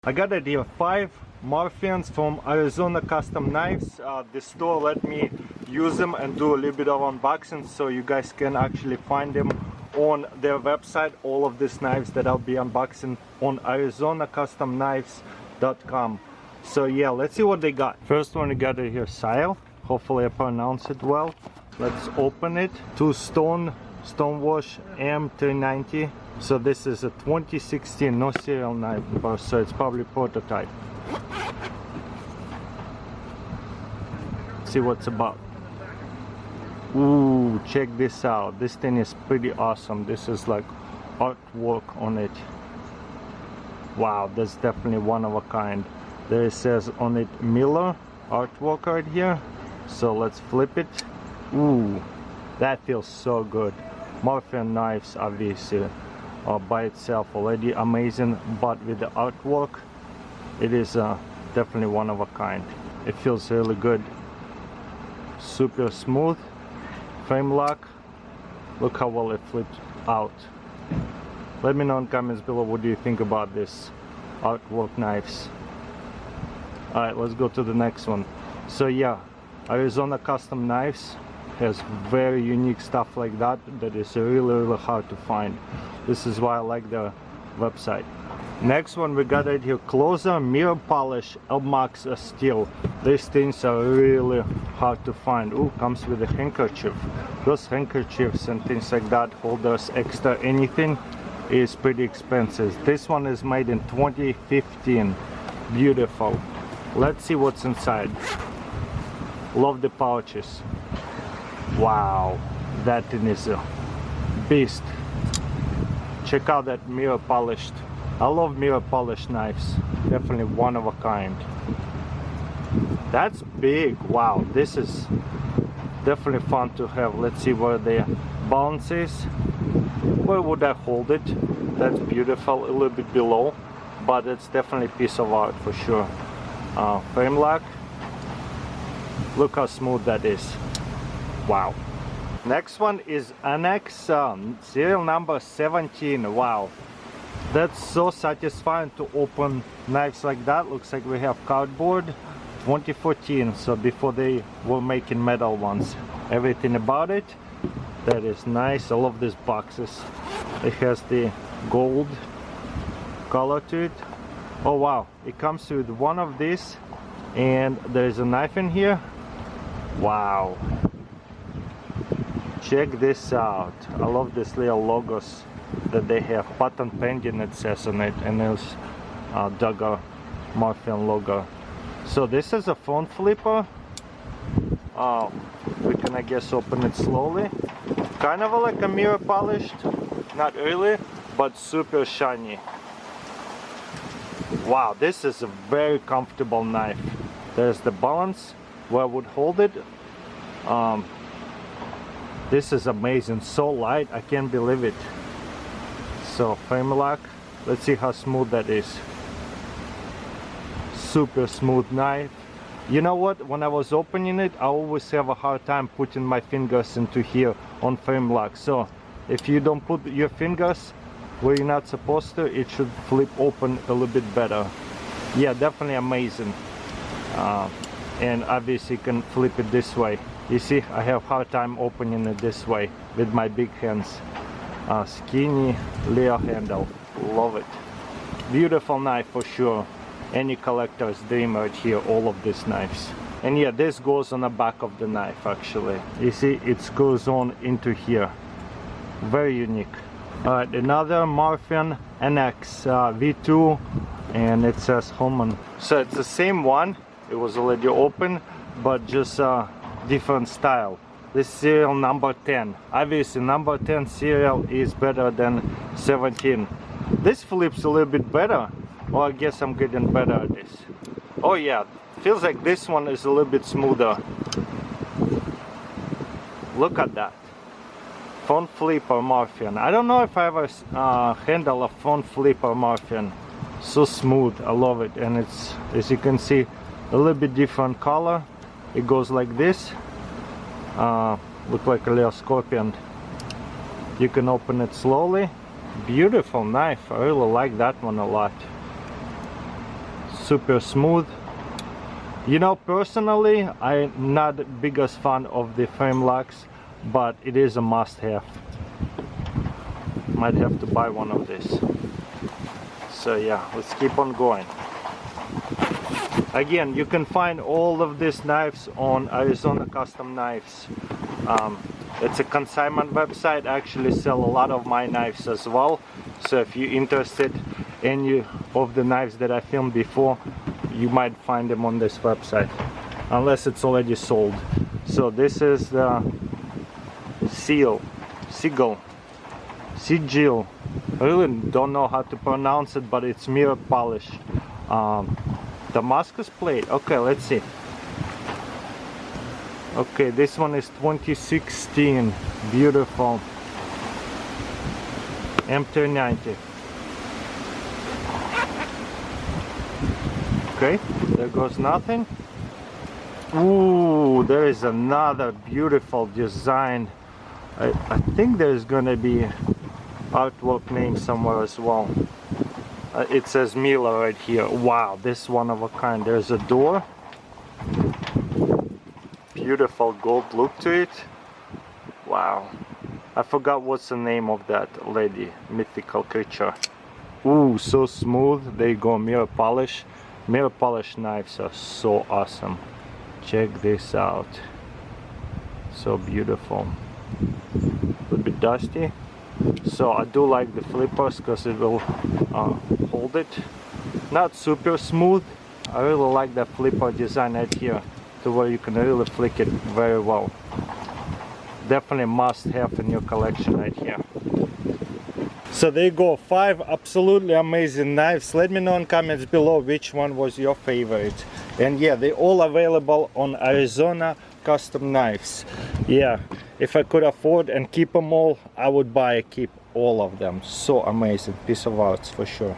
I got it here, 5 Morphians from Arizona Custom Knives. The store let me use them and do a little bit of unboxing, so you guys can actually find them on their website. All of these knives that I'll be unboxing on ArizonaCustomKnives.com. So yeah, let's see what they got. First one, we got it here, Serial. Hopefully I pronounce it well. Let's open it. Stonewash M390. So this is a 2016, no serial knife, so it's probably prototype. See what's about. Ooh, check this out. This thing is pretty awesome. This is like artwork on it. Wow, that's definitely one of a kind. There it says on it Miller artwork right here. So let's flip it. Ooh, that feels so good. Morphian knives obviously by itself already amazing, but with the artwork it is definitely one of a kind. It feels really good. Super smooth. Frame lock. Look how well it flipped out. Let me know in comments below what do you think about this artwork knives. Alright, let's go to the next one. So yeah, Arizona Custom Knives has very unique stuff like that is really hard to find. This is why I like the website. Next one, we got right here, Closer Mirror Polish Elmax Steel. These things are really hard to find. Ooh, comes with a handkerchief. Those handkerchiefs and things like that, holders, extra anything, is pretty expensive. This one is made in 2015. Beautiful. Let's see what's inside. Love the pouches. Wow, that thing is a beast. Check out that mirror polished. I love mirror polished knives. Definitely one of a kind. That's big. Wow, this is definitely fun to have. Let's see where the balance is. Where would I hold it? That's beautiful. A little bit below, but it's definitely a piece of art for sure. Frame lock. Look how smooth that is. Wow. Next one is Annex Serial number 17. Wow, that's so satisfying to open knives like that. Looks like we have cardboard. 2014, so before they were making metal ones. Everything about it, that is nice. I love these boxes. It has the gold color to it. Oh wow, it comes with one of these and there's a knife in here. Wow, check this out. I love these little logos that they have. Patent pending it says on it, and there's Dagger Morphian logo. So this is a phone flipper. We can, I guess, open it slowly. Kind of like a mirror polished, not really, but super shiny. Wow, this is a very comfortable knife. There's the balance where I would hold it. This is amazing, so light, I can't believe it. So frame lock, let's see how smooth that is. Super smooth knife. You know what, when I was opening it, I always have a hard time putting my fingers into here on frame lock. So if you don't put your fingers where you're not supposed to, it should flip open a little bit better. Yeah, definitely amazing. And obviously you can flip it this way. You see, I have a hard time opening it this way with my big hands. Skinny Leo handle, love it. Beautiful knife for sure. Any collector's dream right here, all of these knives. And yeah, this goes on the back of the knife actually. You see, it screws on into here. Very unique. Alright, another Morphian Annex V2, and it says Holman. So it's the same one, it was already open, but just different style. This serial number 10. Obviously number 10 serial is better than 17. This flips a little bit better. Well, I guess I'm getting better at this. Oh yeah, feels like this one is a little bit smoother. Look at that. Phone flipper Morphian. I don't know if I ever handle a phone flipper Morphian. So smooth, I love it. And it's, as you can see, a little bit different color. It goes like this. Look like a little scorpion. You can open it slowly. Beautiful knife. I really like that one a lot. super smooth. You know, personally, I'm not the biggest fan of the frame locks, but it is a must-have. Might have to buy one of these. So yeah, let's keep on going. Again, you can find all of these knives on Arizona Custom Knives. It's a consignment website. I actually sell a lot of my knives as well. So if you're interested in any of the knives that I filmed before, you might find them on this website, unless it's already sold. So this is the Sigil. I really don't know how to pronounce it, but it's mirror polish. Damascus plate. Okay, let's see. Okay, this one is 2016. Beautiful. M390. Okay, there goes nothing. Ooh, there is another beautiful design. I think there's gonna be artwork name somewhere as well. It says Miller right here. Wow, this one of a kind. There's a door. Beautiful gold look to it. Wow. I forgot what's the name of that lady, mythical creature. Ooh, so smooth. There you go, mirror polish. Mirror polish knives are so awesome. Check this out. So beautiful. A little bit dusty. So I do like the flippers because it will hold it. Not super smooth. I really like the flipper design right here, to where you can really flick it very well. Definitely must have in your collection right here. So there you go, 5 absolutely amazing knives. Let me know in comments below which one was your favorite. And yeah, they're all available on Arizona Custom Knives. Yeah, if I could afford and keep them all, I would keep all of them. So amazing piece of art for sure.